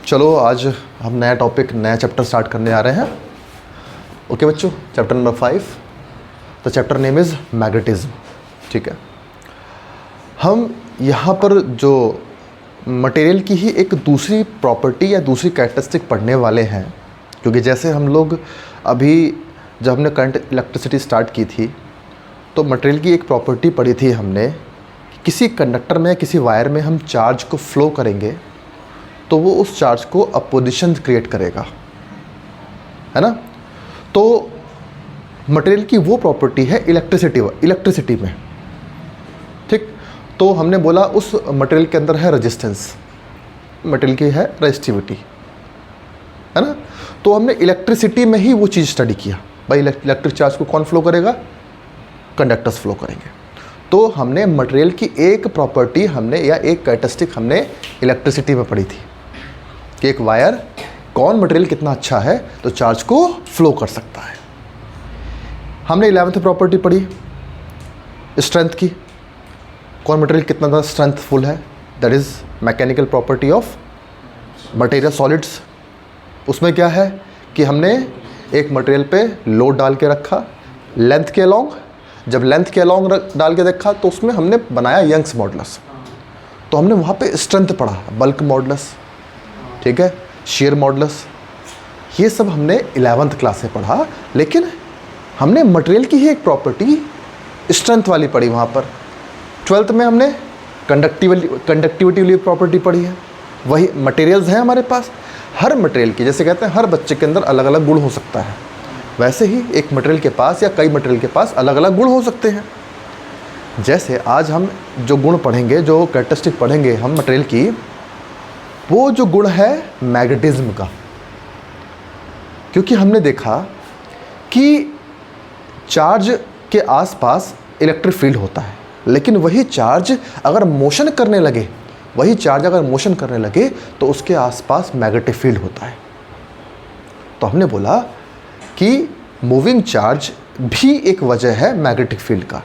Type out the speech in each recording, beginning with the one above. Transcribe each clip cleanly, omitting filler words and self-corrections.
चलो आज हम नया टॉपिक, नया चैप्टर स्टार्ट करने आ रहे हैं। ओके बच्चों, chapter number 5। The chapter name is magnetism. ठीक है, हम यहाँ पर जो मटेरियल की ही एक दूसरी प्रॉपर्टी या दूसरी कैरेक्टरिस्टिक पढ़ने वाले हैं, क्योंकि जैसे हम लोग अभी जब हमने करंट इलेक्ट्रिसिटी स्टार्ट की थी तो मटेरियल की एक प्रॉपर्टी पढ़ी थी हमने, किसी कंडक्टर में, किसी वायर में हम चार्ज को फ्लो करेंगे तो वो उस चार्ज को अपोजिशन क्रिएट करेगा, है ना। तो मटेरियल की वो प्रॉपर्टी है इलेक्ट्रिसिटी में। ठीक, तो हमने बोला उस मटेरियल के अंदर है रेजिस्टेंस, मटेरियल की है रेजिस्टिविटी, है ना। तो हमने इलेक्ट्रिसिटी में ही वो चीज़ स्टडी किया। भाई इलेक्ट्रिक चार्ज को कौन फ्लो करेगा? कंडक्टर्स फ्लो करेंगे। तो हमने मटेरियल की एक प्रॉपर्टी हमने या एक कैरेक्टरिस्टिक हमने इलेक्ट्रिसिटी में पढ़ी थी कि एक वायर, कौन मटेरियल कितना अच्छा है तो चार्ज को फ्लो कर सकता है। हमने 11th प्रॉपर्टी पढ़ी स्ट्रेंथ की, कौन मटेरियल कितना ज़्यादा स्ट्रेंथफुल है, that is mechanical property of material solids. उसमें क्या है कि हमने एक मटेरियल पे लोड डाल के रखा लेंथ के अलोंग, जब लेंथ के अलोंग डाल के देखा तो उसमें हमने बनाया यंग्स मॉडुलस। तो हमने वहाँ पे स्ट्रेंथ पढ़ा, बल्क मॉडुलस, ठीक है, शेयर मॉडुलस, ये सब हमने 11th क्लास में पढ़ा। लेकिन हमने मटेरियल की ही एक प्रॉपर्टी स्ट्रेंथ वाली पढ़ी वहाँ पर। 12th में हमने कंडक्टिविटी वाली प्रॉपर्टी पढ़ी है। वही मटेरियल्स हैं हमारे पास, हर मटेरियल की, जैसे कहते हैं हर बच्चे के अंदर अलग अलग गुण हो सकता है, वैसे ही एक मटेरियल के पास या कई मटेरियल के पास अलग अलग गुण हो सकते हैं। जैसे आज हम जो गुण पढ़ेंगे, जो कैरेक्टरिस्टिक पढ़ेंगे हम मटेरियल की, वो जो गुण है मैग्नेटिज्म का। क्योंकि हमने देखा कि चार्ज के आसपास इलेक्ट्रिक फील्ड होता है, लेकिन वही चार्ज अगर मोशन करने लगे तो उसके आसपास मैग्नेटिक फील्ड होता है। तो हमने बोला कि मूविंग चार्ज भी एक वजह है मैग्नेटिक फील्ड का,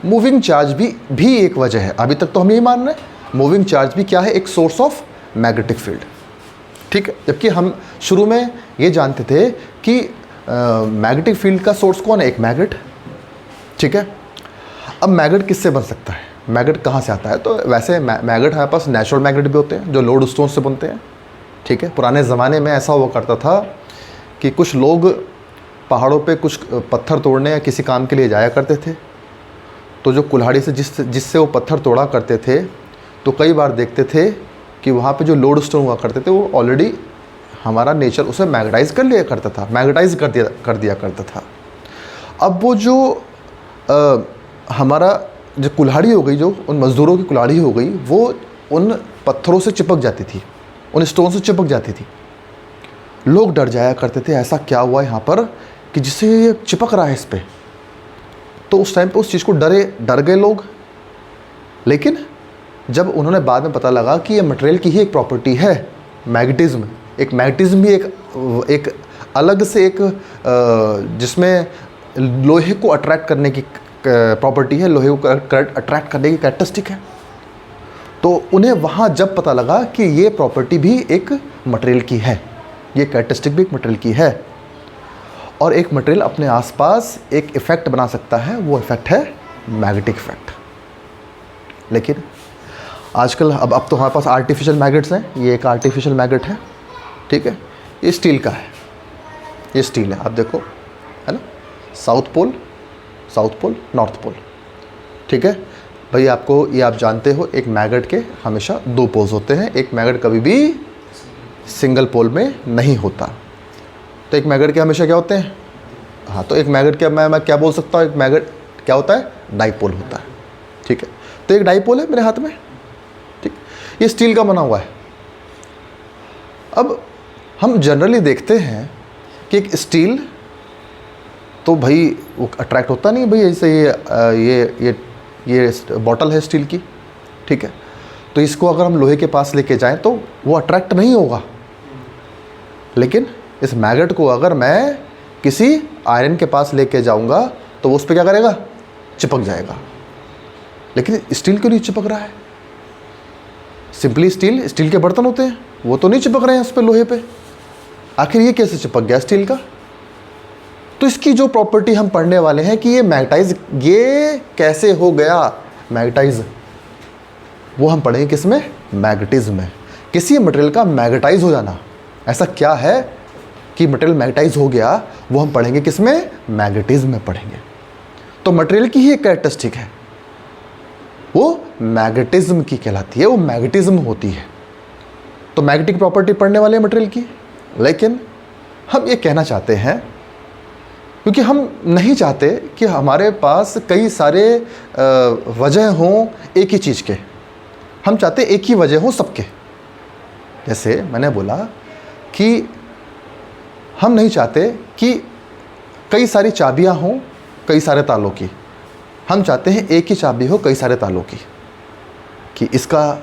मूविंग चार्ज भी एक वजह है। अभी तक तो हम यही मान रहे हैं मूविंग चार्ज भी क्या है, एक सोर्स ऑफ मैग्नेटिक फील्ड। ठीक है, जबकि हम शुरू में ये जानते थे कि मैग्नेटिक फील्ड का सोर्स कौन है, एक मैग्नेट। ठीक है, अब मैग्नेट किससे बन सकता है, मैग्नेट कहाँ से आता है? तो वैसे मैग्नेट हमारे पास नेचुरल मैग्नेट भी होते हैं जो लोड स्टोन से बनते हैं। ठीक है, पुराने ज़माने में ऐसा हुआ करता था कि कुछ लोग पहाड़ों पे कुछ पत्थर तोड़ने या किसी काम के लिए जाया करते थे, तो जो कुल्हाड़ी से जिससे वो पत्थर तोड़ा करते थे, तो कई बार देखते थे कि वहाँ पे जो लोड स्टोन हुआ करते थे वो ऑलरेडी हमारा नेचर उसे मैग्नेटाइज कर दिया करता था। अब वो जो हमारा जो कुल्हाड़ी हो गई, जो उन मज़दूरों की कुल्हाड़ी हो गई, वो उन पत्थरों से चिपक जाती थी, उन स्टोन से चिपक जाती थी। लोग डर जाया करते थे, ऐसा क्या हुआ यहाँ पर कि जिससे ये चिपक रहा है इस पर। तो उस टाइम पे उस चीज़ को डर गए लोग। लेकिन जब उन्होंने बाद में पता लगा कि ये मटेरियल की ही एक प्रॉपर्टी है मैग्नेटिज्म, एक मैग्नेटिज्म भी एक अलग से एक जिसमें लोहे को अट्रैक्ट करने की प्रॉपर्टी है, लोहे को अट्रैक्ट करने की कैरेक्टरिस्टिक है। तो उन्हें वहाँ जब पता लगा कि ये प्रॉपर्टी भी एक मटेरियल की है, ये कैरेक्टरिस्टिक भी एक मटेरियल की है, और एक मटेरियल अपने आसपास एक इफ़ेक्ट बना सकता है, वो इफ़ेक्ट है मैग्नेटिक इफ़ेक्ट। लेकिन आजकल अब तो हमारे पास आर्टिफिशियल मैग्नेट्स हैं। ये एक आर्टिफिशियल मैग्नेट है, ठीक है, ये स्टील का है, ये स्टील है, आप देखो, है ना, साउथ पोल नॉर्थ पोल। ठीक है भाई, आपको ये आप जानते हो एक मैग्नेट के हमेशा 2 पोल्स होते हैं, एक मैग्नेट कभी भी सिंगल पोल में नहीं होता। तो एक मैग्नेट के हमेशा क्या होते हैं, हाँ, तो एक मैग्नेट के मैं क्या बोल सकता हूँ, एक मैग्नेट क्या होता है, डाइपोल होता है। ठीक है, तो एक डाइपोल है मेरे हाथ में, ठीक, ये स्टील का बना हुआ है। अब हम जनरली देखते हैं कि एक स्टील तो भाई वो अट्रैक्ट होता नहीं भाई, ऐसे ये बॉटल है स्टील की, ठीक है, तो इसको अगर हम लोहे के पास लेके जाएं तो वो अट्रैक्ट नहीं होगा। लेकिन इस मैग्नेट को अगर मैं किसी आयरन के पास लेके जाऊंगा तो वो उस पर क्या करेगा, चिपक जाएगा। लेकिन स्टील क्यों नहीं चिपक रहा है? सिंपली स्टील के बर्तन होते हैं, वो तो नहीं चिपक रहे हैं उस पर, लोहे पे। आखिर ये कैसे चिपक गया स्टील का? तो इसकी जो प्रॉपर्टी हम पढ़ने वाले हैं कि ये मैग्नेटाइज, ये कैसे हो गया मैग्नेटाइज, वो हम पढ़ेंगे किसमें? मैग्नेटिज्म में। किसी मटेरियल का मैग्नेटाइज हो जाना, ऐसा क्या है कि मटेरियल मैग्नेटाइज हो गया, वो हम पढ़ेंगे किसमें? मैग्नेटिज्म में पढ़ेंगे। तो मटेरियल की ही एक कैरेक्टरिस्टिक है, वो मैग्नेटिज्म की कहलाती है, वो मैग्नेटिज्म होती है। तो मैग्नेटिक प्रॉपर्टी पढ़ने वाले हैं मटेरियल की। लेकिन हम ये कहना चाहते हैं, क्योंकि हम नहीं चाहते कि हमारे पास कई सारे वजह हों एक ही चीज़ के, हम चाहते एक ही वजह हो सबके। जैसे मैंने बोला कि हम नहीं चाहते कि कई सारी चाबियां हों कई सारे तालों की, हम चाहते हैं एक ही चाबी हो कई सारे तालों की। कि इसका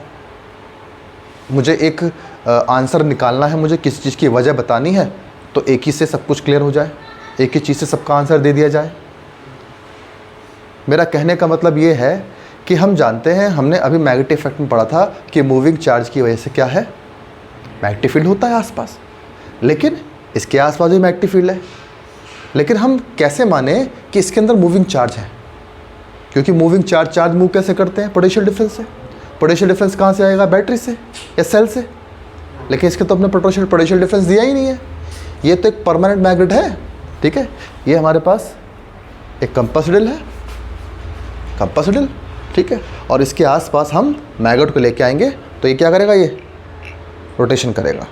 मुझे एक आंसर निकालना है, मुझे किसी चीज़ की वजह बतानी है, तो एक ही से सब कुछ क्लियर हो जाए, एक ही चीज़ से सबका आंसर दे दिया जाए। मेरा कहने का मतलब ये है कि हम जानते हैं, हमने अभी मैग्नेटिक इफेक्ट में पढ़ा था कि मूविंग चार्ज की वजह से क्या है? मैग्नेटिक फील्ड होता है आसपास, लेकिन इसके आसपास भी मैग्नेटिक फील्ड है। लेकिन हम कैसे माने कि इसके अंदर मूविंग चार्ज है? क्योंकि मूविंग चार्ज मूव कैसे करते हैं? पोटेंशियल डिफरेंस से। पोटेंशियल डिफरेंस कहाँ से आएगा? बैटरी से या सेल से। लेकिन इसके तो अपने पोटेंशियल डिफरेंस दिया ही नहीं है। ये तो एक परमानेंट मैग्नेट है, ठीक है। ये हमारे पास एक कंपास निडल है, कंपास निडल, ठीक है। और इसके आसपास हम मैग्नेट को लेके आएंगे, तो ये क्या करेगा? ये रोटेशन करेगा,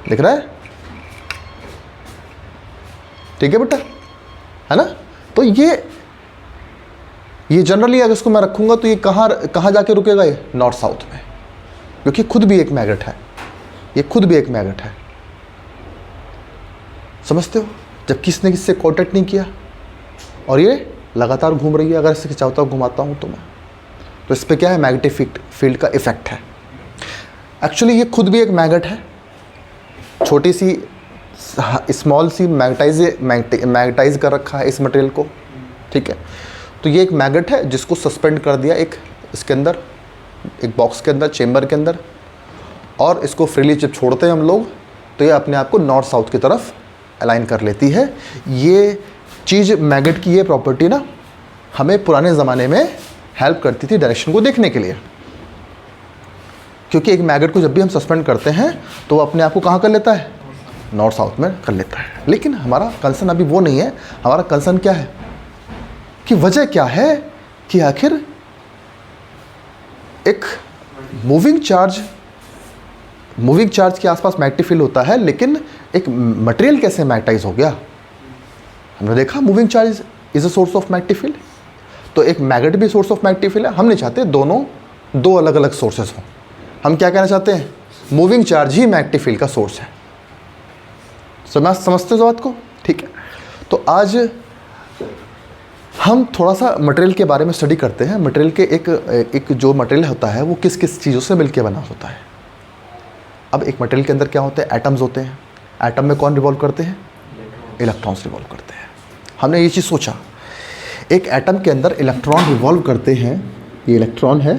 दिख रहा है? ठीक है बेटा, है ना। तो ये जनरली अगर इसको मैं रखूंगा तो ये कहाँ जाके रुकेगा? ये नॉर्थ साउथ में, क्योंकि खुद भी एक मैग्नेट है, ये खुद भी एक मैग्नेट है। समझते हो? जब किसने किससे कांटेक्ट नहीं किया और ये लगातार घूम रही है। अगर इसे चाहता हूँ घुमाता हूँ तो मैं, तो इस पर क्या है? मैग्नेटिक फील्ड का इफेक्ट है। एक्चुअली ये खुद भी एक मैग्नेट है, छोटी सी स्मॉल सी मैग्नेटाइज कर रखा है इस मटेरियल को, ठीक है। तो ये एक मैग्नेट है जिसको सस्पेंड कर दिया एक इसके अंदर, एक बॉक्स के अंदर, चेम्बर के अंदर, और इसको फ्रीली जब छोड़ते हैं हम लोग तो ये अपने आप को नॉर्थ साउथ की तरफ अलाइन कर लेती है। ये चीज़, मैग्नेट की ये प्रॉपर्टी ना हमें पुराने ज़माने में हेल्प करती थी डायरेक्शन को देखने के लिए। क्योंकि एक मैग्नेट को जब भी हम सस्पेंड करते हैं तो वो अपने आप को कहाँ कर लेता है? नॉर्थ साउथ में कर लेता है। लेकिन हमारा कंसर्न अभी वो नहीं है। हमारा कंसर्न क्या है कि वजह क्या है कि आखिर एक मूविंग चार्ज के आसपास मैग्नेटिक फील्ड होता है, लेकिन एक मटेरियल कैसे मैग्नेटाइज हो गया? हमने देखा moving charge is a source of magnetic field, तो एक मैग्नेट भी सोर्स ऑफ मैग्नेटिक फील्ड है। हम नहीं चाहते दोनों दो अलग अलग सोर्सेस हों। हम क्या कहना चाहते हैं? मूविंग चार्ज ही मैग्नेटिक फील्ड का सोर्स है। समझते हो बात को? ठीक है। तो आज हम थोड़ा सा मटेरियल के बारे में स्टडी करते हैं। मटेरियल के एक जो मटेरियल होता है वो किस किस चीज़ों से मिलकर बना होता है। अब एक मटेरियल के अंदर क्या होते हैं? एटम्स होते हैं। एटम में कौन रिवॉल्व करते हैं? इलेक्ट्रॉन्स रिवॉल्व करते हैं। हमने ये चीज़ सोचा, एक एटम के अंदर इलेक्ट्रॉन रिवॉल्व करते हैं। ये इलेक्ट्रॉन है,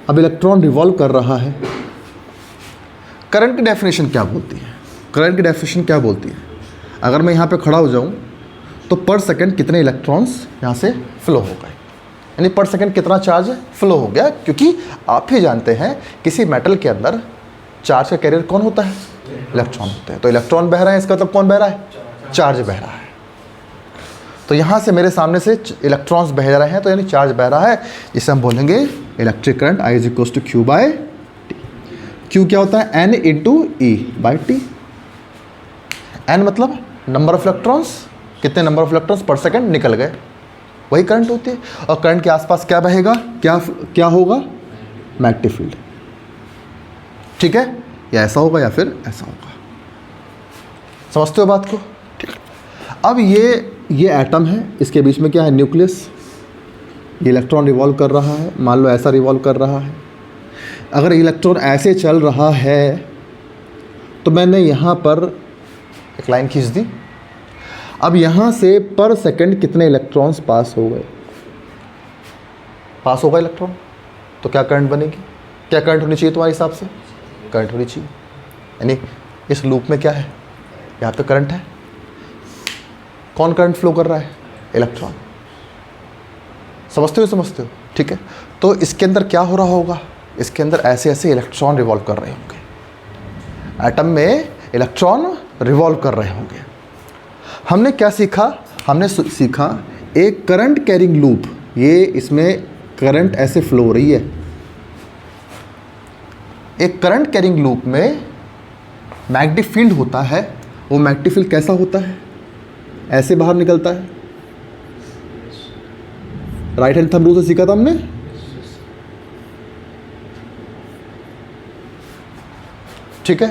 अब इलेक्ट्रॉन रिवॉल्व कर रहा है। करंट की डेफिनेशन क्या बोलती है? करंट की डेफिनेशन क्या बोलती है? अगर मैं यहाँ पे खड़ा हो जाऊँ तो पर सेकंड कितने इलेक्ट्रॉन्स यहाँ से फ्लो हो गए, यानी पर सेकंड कितना चार्ज फ्लो हो गया। क्योंकि आप ही जानते हैं किसी मेटल के अंदर चार्ज का कैरियर कौन होता है? इलेक्ट्रॉन होते हैं। तो इलेक्ट्रॉन बह रहे हैं, इसका मतलब कौन बह रहा है? चार्ज बह रहा है। तो यहाँ से मेरे सामने से इलेक्ट्रॉन्स बह रहे हैं, तो यानी चार्ज बह रहा है, जिसे हम बोलेंगे electric current I is equal to Q by T। Q क्या होता है? N into E by T। N मतलब नंबर ऑफ इलेक्ट्रॉन्स, कितने number of electrons per second निकल गए, वही करंट होती है। और करंट के आसपास क्या बहेगा? क्या होगा? मैग्नेटिक फील्ड, ठीक है। या ऐसा होगा या फिर ऐसा होगा। समझते हो बात को? ठीक। अब ये एटम है, इसके बीच में क्या है? न्यूक्लियस। ये इलेक्ट्रॉन रिवॉल्व कर रहा है, मान लो ऐसा रिवॉल्व कर रहा है। अगर इलेक्ट्रॉन ऐसे चल रहा है तो मैंने यहाँ पर एक लाइन खींच दी। अब यहाँ से पर सेकंड कितने इलेक्ट्रॉन्स पास हो गए? पास होगा इलेक्ट्रॉन, तो क्या करंट बनेगी? क्या करंट होनी चाहिए तुम्हारे हिसाब से? करंट होनी चाहिए। यानी इस लूप में क्या है, यहाँ पे करंट है, कौन करंट फ्लो कर रहा है, इलेक्ट्रॉन। समझते हो? ठीक है। तो इसके अंदर क्या हो रहा होगा, इसके अंदर ऐसे ऐसे इलेक्ट्रॉन रिवॉल्व कर रहे होंगे, एटम में इलेक्ट्रॉन रिवॉल्व कर रहे होंगे। हमने क्या सीखा, हमने सीखा एक करंट कैरिंग लूप, ये इसमें करंट ऐसे फ्लो हो रही है। एक करंट कैरिंग लूप में मैग्नेटिक फील्ड होता है, वो मैग्नेटिक फील्ड कैसा होता है, ऐसे बाहर निकलता है। राइट हैंड थंब रूल से सीखा था हमने। ठीक है,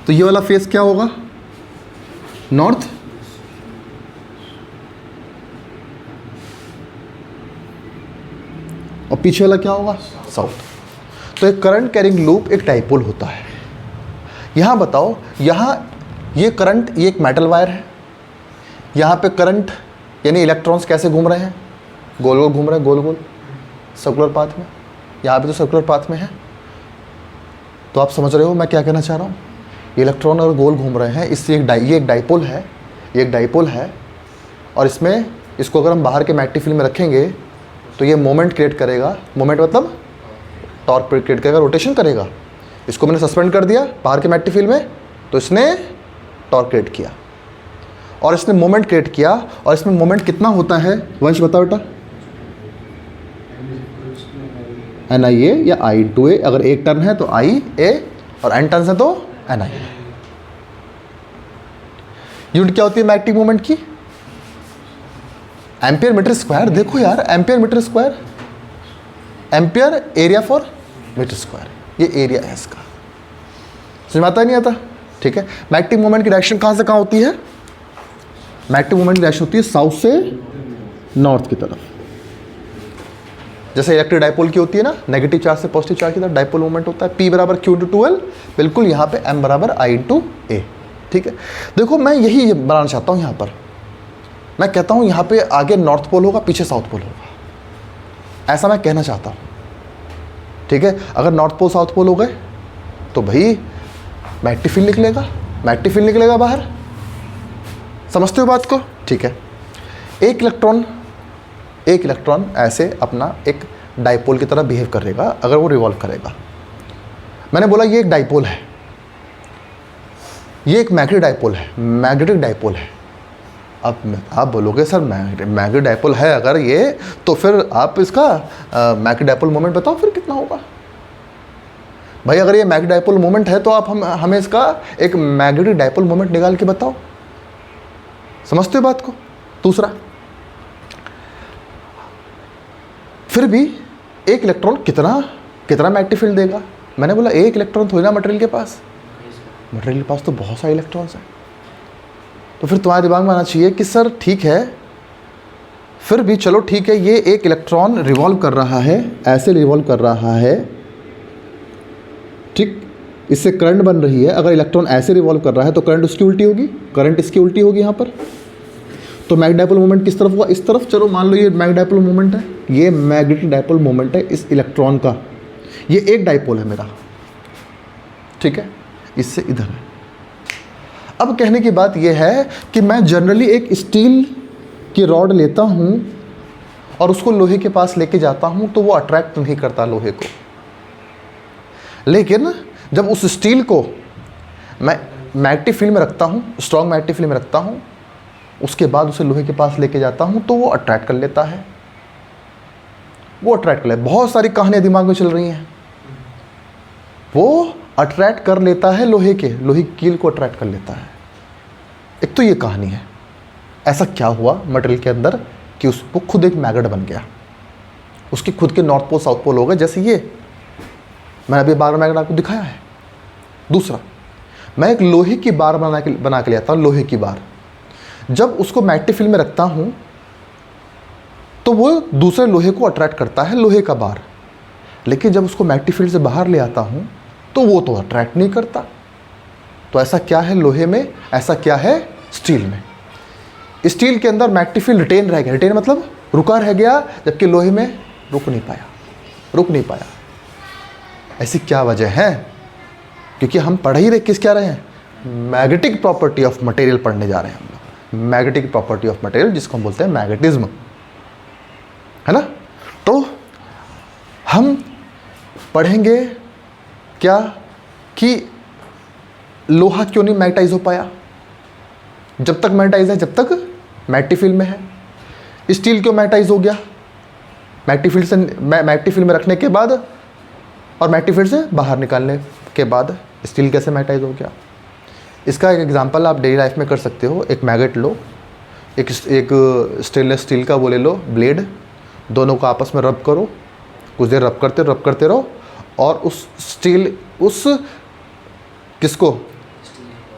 तो ये वाला फेस क्या होगा, नॉर्थ, और पीछे वाला क्या होगा, साउथ। तो एक करंट कैरिंग लूप एक डाइपोल होता है। यहां बताओ, यहां ये करंट, ये एक मेटल वायर है, यहां पे करंट यानी इलेक्ट्रॉन्स कैसे घूम रहे हैं, गोल गोल घूम रहे हैं, गोल गोल सर्कुलर पाथ में। यहाँ पे तो सर्कुलर पाथ में है। तो आप समझ रहे हो मैं क्या कहना चाह रहा हूँ, इलेक्ट्रॉन और गोल घूम रहे हैं, इससे ये एक डाइपोल है, ये एक डाइपोल है। और इसमें इसको अगर हम बाहर के मैग्नेटिक फील्ड में रखेंगे तो ये मोमेंट क्रिएट करेगा। मोमेंट मतलब टॉर्क क्रिएट करेगा, रोटेशन करेगा। इसको मैंने सस्पेंड कर दिया बाहर के मैग्नेटिक फील्ड में, तो इसने टॉर्क क्रिएट किया और इसने मोमेंट क्रिएट किया। और इसमें मोमेंट कितना होता है, वंश बताओ बेटा, NIA या I/A। अगर एक टर्न है तो IA और n टर्न है तो NIA। यूनिट क्या होती है मैग्नेटिक मोमेंट की, एम्पियर मीटर स्क्वायर। देखो यार, ampere metre square, ampere area for metre square, ये एरिया है इसका। समझ में आता नहीं आता? ठीक है। मैग्नेटिक मोमेंट की डायरेक्शन कहाँ से कहाँ होती है, मैग्नेटिक मोमेंट की डायरेक्शन होती है साउथ से नॉर्थ की तरफ। जैसे इलेक्ट्रिक डाइपोल की होती है ना, नेगेटिव चार्ज से पॉजिटिव चार्ज की तरफ डाइपोल मूवमेंट होता है। P बराबर Q/2L, बिल्कुल यहाँ पे M बराबर I/A। ठीक है। देखो मैं यही बनाना चाहता हूँ यहाँ पर। मैं कहता हूँ यहाँ पे आगे नॉर्थ पोल होगा, पीछे साउथ पोल होगा, ऐसा मैं कहना चाहता हूँ। ठीक है। अगर नॉर्थ पोल साउथ पोल हो गए तो भाई मैग्नेटिक फील्ड निकलेगा, मैग्नेटिक फील्ड निकलेगा बाहर। समझते हो बात को? ठीक है। एक इलेक्ट्रॉन ऐसे अपना एक डाइपोल की तरह बिहेव करेगा अगर वो रिवॉल्व करेगा। मैंने बोला ये एक डाइपोल है, ये एक मैग्नेटिक डाइपोल है, मैग्नेटिक डाइपोल है। अब आप बोलोगे सर मैग्नेटिक डाइपोल है अगर ये, तो फिर आप इसका मैग्नेटिक डाइपोल मोमेंट बताओ फिर कितना होगा। भाई अगर ये मैग्नेटिक डाइपोल मोमेंट है तो आप हमें इसका एक मैग्नेटिक डाइपोल मोमेंट निकाल के बताओ। समझते हो बात को? दूसरा, फिर भी एक इलेक्ट्रॉन कितना मैग्नेटिक फील्ड देगा। मैंने बोला एक इलेक्ट्रॉन थोड़ी ना मटेरियल के पास, मटेरियल के पास तो बहुत सारे इलेक्ट्रॉन्स हैं। तो फिर तुम्हारे दिमाग में आना चाहिए कि सर ठीक है, फिर भी चलो ठीक है, ये एक इलेक्ट्रॉन रिवॉल्व कर रहा है, ऐसे रिवॉल्व कर रहा है, ठीक, इससे करंट बन रही है। अगर इलेक्ट्रॉन ऐसे रिवॉल्व कर रहा है तो करंट उसकी उल्टी होगी, करंट इसकी उल्टी होगी यहाँ पर। तो मैग्नेटिक डाइपोल मोमेंट किस तरफ हुआ, इस तरफ। चलो मान लो ये मैग्नेटिक डाइपोल मोमेंट है, ये मैग्नेटिक डाइपोल मोमेंट है इस इलेक्ट्रॉन का। ये एक डाइपोल है मेरा, ठीक है, इससे इधर है। अब कहने की बात यह है कि मैं जनरली एक स्टील की रॉड लेता हूँ और उसको लोहे के पास लेके जाता हूँ तो वो अट्रैक्ट नहीं करता लोहे को। लेकिन जब उस स्टील को मैं मैग्नेटिक फील्ड में रखता हूँ, स्ट्रॉन्ग मैग्नेटिक फील्ड में रखता हूँ, उसके बाद उसे लोहे के पास लेके जाता हूँ तो वो अट्रैक्ट कर लेता है, वो अट्रैक्ट कर लेता है। बहुत सारी कहानियाँ दिमाग में चल रही हैं, वो अट्रैक्ट कर लेता है लोहे की कील को अट्रैक्ट कर लेता है। एक तो ये कहानी है, ऐसा क्या हुआ मटेरियल के अंदर कि उसको खुद एक मैग्नेट बन गया, उसके खुद के नॉर्थ पोल साउथ पोल हो गए। जैसे ये मैंने अभी बार मैग्नेट आपको दिखाया है। दूसरा, मैं एक लोहे की बार बना के ले आता हूँ, लोहे की बार। जब उसको मैग्नेटिक फील्ड में रखता हूँ तो वो दूसरे लोहे को अट्रैक्ट करता है, लोहे का बार। लेकिन जब उसको मैग्नेटिक फील्ड से बाहर ले आता हूँ तो वो तो अट्रैक्ट नहीं करता। तो ऐसा क्या है लोहे में, ऐसा क्या है स्टील में। स्टील के अंदर मैग्नेटिक फील्ड रिटेन रह गया, रिटेन मतलब रुका रह गया, जबकि लोहे में रुक नहीं पाया। ऐसी क्या वजह है? क्योंकि हम पढ़ ही रहे किस क्या रहे हैं, मैग्नेटिक प्रॉपर्टी ऑफ मटेरियल पढ़ने जा रहे हैं हम लोग, मैग्नेटिक प्रॉपर्टी ऑफ मटेरियल जिसको हम बोलते हैं मैग्नेटिज्म, है ना। तो हम पढ़ेंगे क्या कि लोहा क्यों नहीं मैग्नेटाइज हो पाया, जब तक मैग्नेटाइज है, जब तक मैग्नेटिक फील्ड में है। स्टील क्यों मैग्नेटाइज हो गया, मैग्नेटिक फील्ड से मैग्नेटिक फील्ड में रखने के बाद और मैग्नेटिक फील्ड से बाहर निकालने के बाद स्टील कैसे मैग्नेटाइज हो गया। इसका एक एग्जांपल आप डेली लाइफ में कर सकते हो। एक मैग्नेट लो, एक स्टेनलेस स्टील का वो ले लो ब्लेड, दोनों को आपस में रब करो, कुछ देर रब करते रहो और उस स्टील उस किसको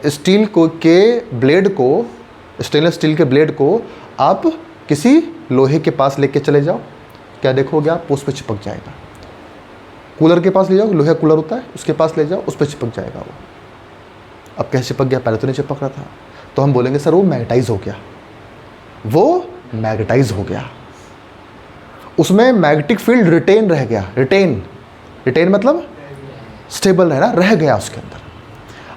स्टील को के ब्लेड को, स्टेनलेस स्टील के ब्लेड को आप किसी लोहे के पास लेके चले जाओ, क्या देखोगे आप, उस पर चिपक जाएगा। कूलर के पास ले जाओ, लोहे कूलर होता है, उसके पास ले जाओ, उस पर चिपक जाएगा वो। अब कैसे चिपक गया, पहले तो नहीं चिपक रहा था। तो हम बोलेंगे सर वो मैग्नेटाइज हो गया, वो मैग्नेटाइज हो गया, उसमें मैग्नेटिक फील्ड रिटेन रह गया। रिटेन मतलब स्टेबल रह गया उसके अंदर।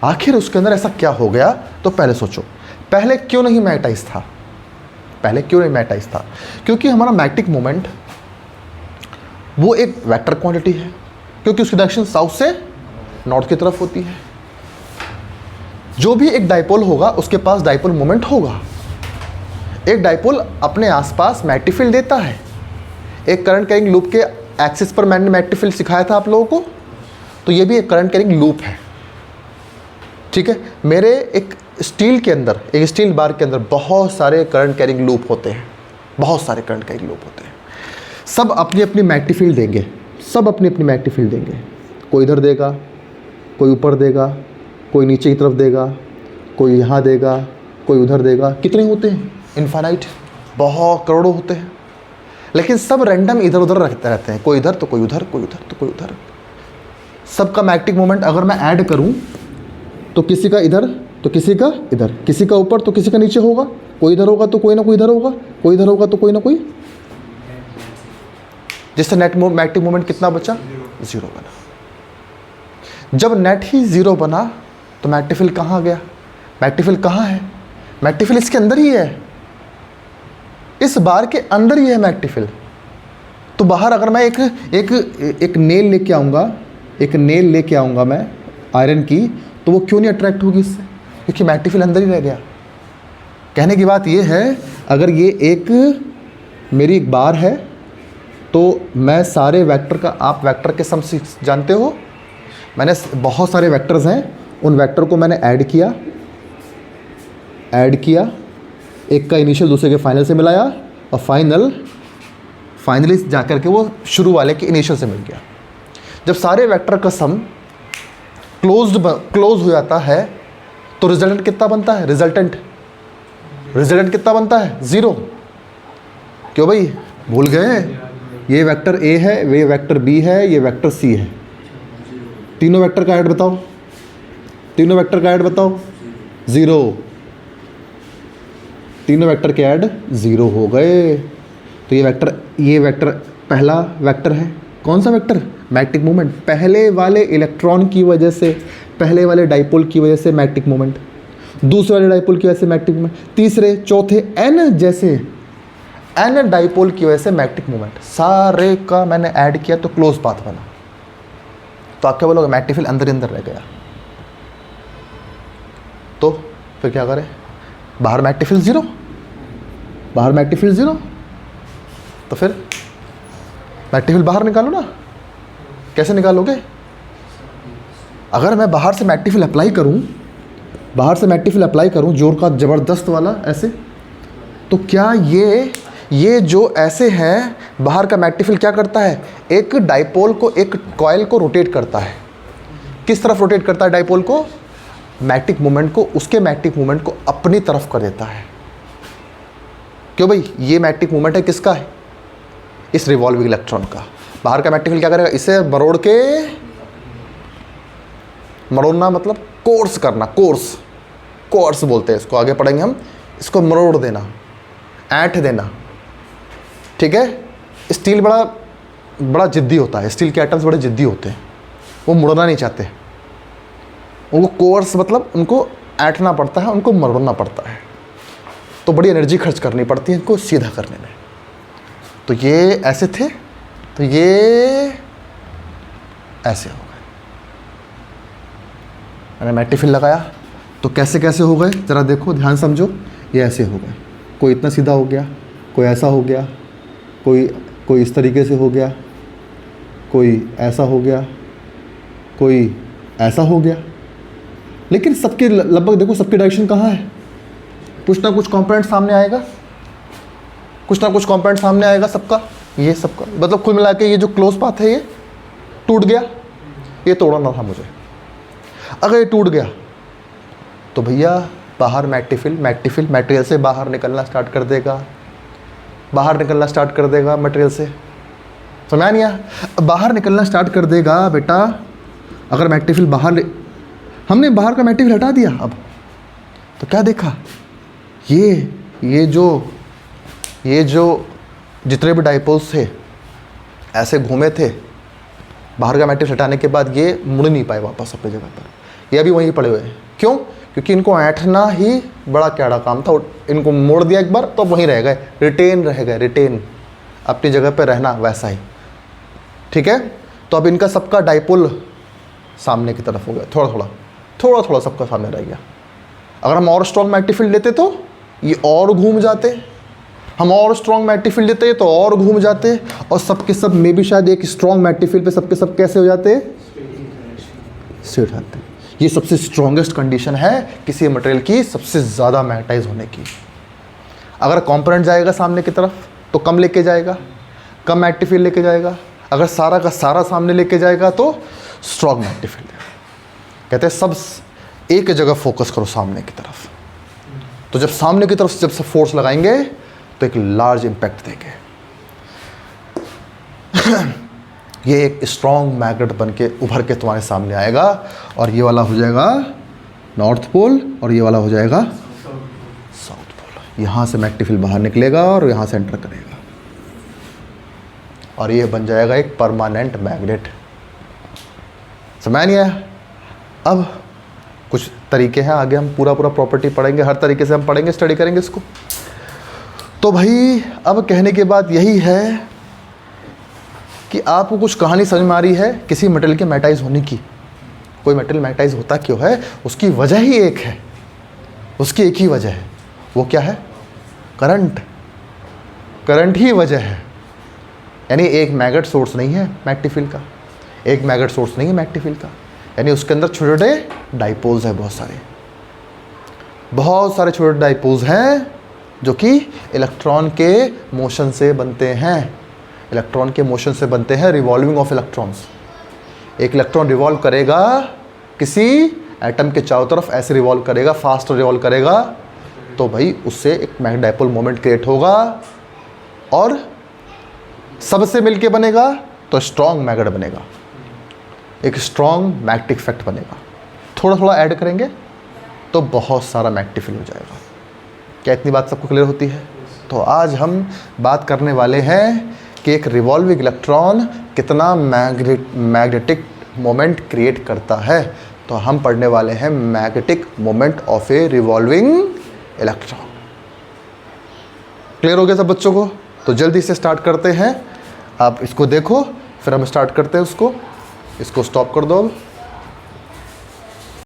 आखिर उसके अंदर ऐसा क्या हो गया, तो पहले सोचो, पहले क्यों नहीं मैग्नेटाइज था, क्योंकि हमारा मैग्नेटिक मोमेंट वो एक वेक्टर क्वांटिटी है, क्योंकि उसकी डायरेक्शन साउथ से नॉर्थ की तरफ होती है। जो भी एक डाइपोल होगा उसके पास डाइपोल मोमेंट होगा। एक डाइपोल अपने आसपास मैग्नेटिक फील्ड देता है। एक करंट कैरिंग लूप के एक्सिस पर मैंने मैग्नेटिक फील्ड सिखाया था आप लोगों को, तो ये भी एक करंट कैरिंग लूप है, ठीक है। मेरे एक स्टील के अंदर, एक स्टील बार के अंदर बहुत सारे करंट कैरिंग लूप होते हैं, सब अपनी अपनी मैग्नेटिक फील्ड देंगे, कोई इधर देगा, कोई ऊपर देगा, कोई नीचे की तरफ देगा, कोई यहाँ देगा, कोई उधर देगा। कितने होते हैं, इनफाइनाइट, बहुत करोड़ों होते हैं, लेकिन सब रैंडम इधर उधर रखते रहते हैं, कोई इधर तो कोई उधर, कोई उधर तो कोई उधर। सबका मैग्नेटिक मोमेंट अगर मैं ऐड करूं तो किसी का इधर तो किसी का इधर, किसी का ऊपर तो किसी का नीचे होगा, कोई इधर होगा तो कोई ना कोई इधर होगा, कोई इधर होगा तो कोई ना कोई, जिससे नेट मैग्नेटिक मोमेंट कितना बचा, 0 बना। जब नेट ही 0 बना तो मैग्नेटिक फील्ड कहाँ गया, मैग्नेटिक फील्ड कहाँ है, मैग्नेटिक फील्ड इसके अंदर ही है, इस बार के अंदर ही है मैग्नेटिक फील्ड। तो बाहर अगर मैं एक नेल लेके आऊँगा मैं आयरन की, तो वो क्यों नहीं अट्रैक्ट होगी इससे, क्योंकि मैग्नेटिक फील्ड अंदर ही रह गया। कहने की बात ये है, अगर ये मेरी एक बार है तो मैं सारे वेक्टर का, आप वेक्टर के सम जानते हो, मैंने बहुत सारे वेक्टर्स हैं, उन वेक्टर को मैंने ऐड किया, एक का इनिशियल दूसरे के फाइनल से मिलाया और फाइनली जा कर के वो शुरू वाले के इनिशियल से मिल गया। जब सारे वेक्टर का सम क्लोज हो जाता है तो रिजल्टेंट कितना बनता है, रिजल्टेंट कितना बनता है, 0। क्यों भाई, भूल गए, ये वेक्टर A है, ये वेक्टर B है, ये वेक्टर C है, तीनों वेक्टर का ऐड बताओ, 0। तीनों वेक्टर के ऐड 0 हो गए। तो ये वेक्टर पहला वेक्टर है, कौन सा वेक्टर, मैग्नेटिक मोमेंट, पहले वाले इलेक्ट्रॉन की वजह से, पहले वाले डाइपोल की वजह से मैग्नेटिक मोमेंट, दूसरे वाले डाइपोल की वजह से मैग्नेटिक मोमेंट, तीसरे चौथे एन डाइपोल की वजह से मैग्नेटिक मोमेंट। सारे का मैंने ऐड किया तो क्लोज पाथ बना। तो आप क्या बोलोगे, मैग्नेटिक फील्ड अंदर रह गया। तो फिर क्या करें, बाहर मैग्नेटिक फील्ड 0, तो फिर मैग्नेटिक फील्ड बाहर निकालो ना। कैसे निकालोगे, अगर मैं बाहर से मैग्नेटिक फील्ड अप्लाई करूं, जोर का ज़बरदस्त वाला ऐसे, तो क्या ये जो ऐसे है, बाहर का मैग्नेटिक फील्ड क्या करता है, एक डाइपोल को, एक कॉइल को रोटेट करता है। किस तरफ रोटेट करता है डाइपोल को, मैग्नेटिक मोमेंट को, उसके मैग्नेटिक मोमेंट को अपनी तरफ कर देता है। क्यों भाई, ये मैग्नेटिक मोमेंट है किसका है, इस रिवॉल्विंग इलेक्ट्रॉन का। बाहर का मैग्नेटिक फील्ड क्या करेगा, इसे मरोड़ना मतलब कोर्स करना, कोर्स बोलते हैं इसको, आगे पढ़ेंगे हम, इसको मरोड़ देना, ऐंठ देना, ठीक है। स्टील बड़ा जिद्दी होता है, स्टील के एटम्स बड़े जिद्दी होते हैं, वो मुड़ना नहीं चाहते, उनको कोर्स मतलब उनको ऐंठना पड़ता है, उनको मरोड़ना पड़ता है, तो बड़ी एनर्जी खर्च करनी पड़ती है इनको सीधा करने में। तो ये ऐसे थे, तो ये ऐसे हो गए। मैंने मैग्नेटिक लगाया तो कैसे कैसे हो गए ज़रा देखो, ध्यान समझो। ये ऐसे हो गए, कोई इतना सीधा हो गया, कोई ऐसा हो गया, कोई इस तरीके से हो गया, कोई ऐसा हो गया, कोई ऐसा हो गया। लेकिन सबके लगभग देखो, सबकी डायरेक्शन कहाँ है? कुछ ना कुछ कंपोनेंट सामने आएगा, कुछ ना कुछ कंपोनेंट सामने आएगा सबका। ये सबका मतलब कुल मिला के ये जो क्लोज पाथ है ये टूट गया, ये तोड़ना था मुझे। अगर ये टूट गया तो भैया बाहर मैग्नेटिक मटेरियल से बाहर निकलना स्टार्ट कर देगा, बाहर निकलना स्टार्ट कर देगा मटेरियल से। समझा नहीं आया? बाहर निकलना स्टार्ट कर देगा बेटा। अगर मैग्नेटिक बाहर, हमने बाहर का मैग्नेटिक हटा दिया, अब तो क्या देखा, ये जो जितने भी डाइपोल्स थे ऐसे घूमे थे, बाहर का मैग्नेटिक हटाने के बाद ये मुड़ नहीं पाए वापस अपनी जगह पर, ये अभी वहीं पड़े हुए हैं। क्यों? क्योंकि इनको ऐंठना ही बड़ा कैड़ा काम था। इनको मोड़ दिया एक बार तो अब वहीं रह गए, रिटेन रह गए, रिटेन अपनी जगह पर रहना वैसा ही। ठीक है, तो अब इनका सबका डाइपोल सामने की तरफ हो गया, थोड़ा थोड़ा सबका सामने रह गया। अगर हम और स्ट्रॉन्ग मैग्नेटिक फील्ड लेते तो ये और घूम जाते, हम और स्ट्रॉन्ग मैग्नेटिक फील्ड लेते तो और घूम जाते, और सबके सब में भी शायद एक स्ट्रॉन्ग मैग्नेटिक फील्ड पे सबके सब कैसे हो जाते, स्ट्रेट आते। ये सबसे स्ट्रॉन्गेस्ट कंडीशन है किसी मटेरियल की सबसे ज़्यादा मैग्नेटाइज होने की। अगर कंपोनेंट जाएगा सामने की तरफ तो कम लेके जाएगा, कम मैग्नेटिक फील्ड लेके जाएगा। अगर सारा का सारा सामने लेके जाएगा तो स्ट्रॉन्ग मैग्नेटिक फील्ड है। कहते हैं सब एक जगह फोकस करो सामने की तरफ, तो जब सामने की तरफ जब से फोर्स लगाएंगे तो एक लार्ज इम्पैक्ट देंगे। ये एक स्ट्रॉन्ग मैग्नेट बन के उभर के तुम्हारे सामने आएगा, और ये वाला हो जाएगा नॉर्थ पोल और ये वाला हो जाएगा साउथ पोल। यहाँ से मैग्नेटिक फील्ड बाहर निकलेगा और यहाँ से एंटर करेगा, और ये बन जाएगा एक परमानेंट मैग्नेट। समझ नहीं आया? अब कुछ तरीके हैं, आगे हम पूरा प्रॉपर्टी पढ़ेंगे, हर तरीके से हम पढ़ेंगे, स्टडी करेंगे इसको। तो भाई अब कहने के बाद यही है कि आपको कुछ कहानी समझ में आ रही है किसी मटेरियल के मैग्नेटाइज होने की। कोई मटेरियल मैग्नेटाइज होता क्यों है, उसकी वजह ही एक है, उसकी एक ही वजह है। वो क्या है? करंट ही वजह है। यानी एक मैग्नेट सोर्स नहीं है मैग्नेटिक फील्ड का, एक मैग्नेट सोर्स नहीं है मैग्नेटिक फील्ड का, यानी उसके अंदर छोटे छोटे डाइपोल्स हैं, बहुत सारे छोटे डाइपोल्स हैं जो कि इलेक्ट्रॉन के मोशन से बनते हैं। इलेक्ट्रॉन के मोशन से बनते हैं, रिवॉल्विंग ऑफ इलेक्ट्रॉन्स। एक इलेक्ट्रॉन रिवॉल्व करेगा किसी एटम के चारों तरफ, ऐसे रिवॉल्व करेगा, फास्ट रिवॉल्व करेगा, तो भाई उससे एक मैग्नेटिक डाइपोल मोमेंट क्रिएट होगा, और सबसे मिलके बनेगा तो स्ट्रॉन्ग मैग्नेट बनेगा, एक स्ट्रॉन्ग मैग्नेटिक इफेक्ट बनेगा। थोड़ा थोड़ा ऐड करेंगे तो बहुत सारा मैग्नेटिक फील्ड हो जाएगा। क्या इतनी बात सबको क्लियर होती है? तो आज हम बात करने वाले हैं कि एक रिवॉल्विंग इलेक्ट्रॉन कितना मैग्नेटिक मोमेंट क्रिएट करता है। तो हम पढ़ने वाले हैं magnetic moment of A revolving electron. Clear हो गया सब बच्चों को? तो जल्दी से स्टार्ट करते हैं। आप इसको देखो, फिर हम स्टार्ट करते हैं उसको। इसको स्टॉप कर दो अब।